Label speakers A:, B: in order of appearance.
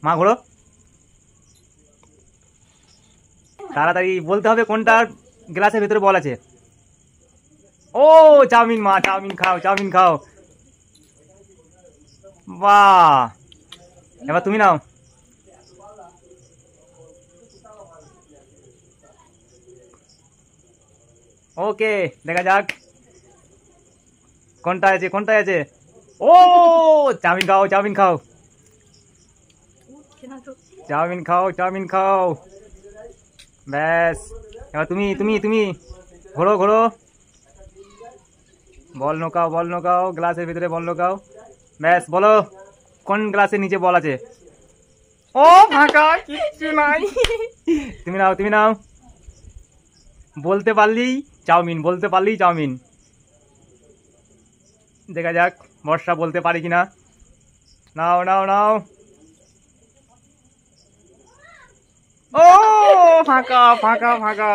A: মা ঘোরো, তাড়াতাড়ি বলতে হবে কোনটার গ্লাসের ভিতরে বল আছে। ও চাউমিন, মা চাউমিন খাও, চাউমিন খাও। বাহ, এবার তুমি নাও। ওকে, দেখা যাক কোনটা আছে, কোনটায় আছে। ও চাউমিন খাও, চাউমিন খাও, চাউমিন খাও, চাউমিন খাও। ব্যাস, এবার তুমি তুমি তুমি ঘোরো ঘোরো, বল নোকাও, বল নোকাও, গ্লাসের ভিতরে বল নোকাও। ব্যাস, বলো কোন গ্লাসের নিচে বল আছে। ও ফাঁকা, কিচ্ছু নাই। তুমি নাও, তুমি নাও। বলতে পারলেই চাউমিন, বলতে পারলেই চাউমিন। দেখা যাক বর্ষা বলতে পারি কিনা। নাও নাও নাও। ও ফাঁকা, ফাঁকা, ফাঁকা।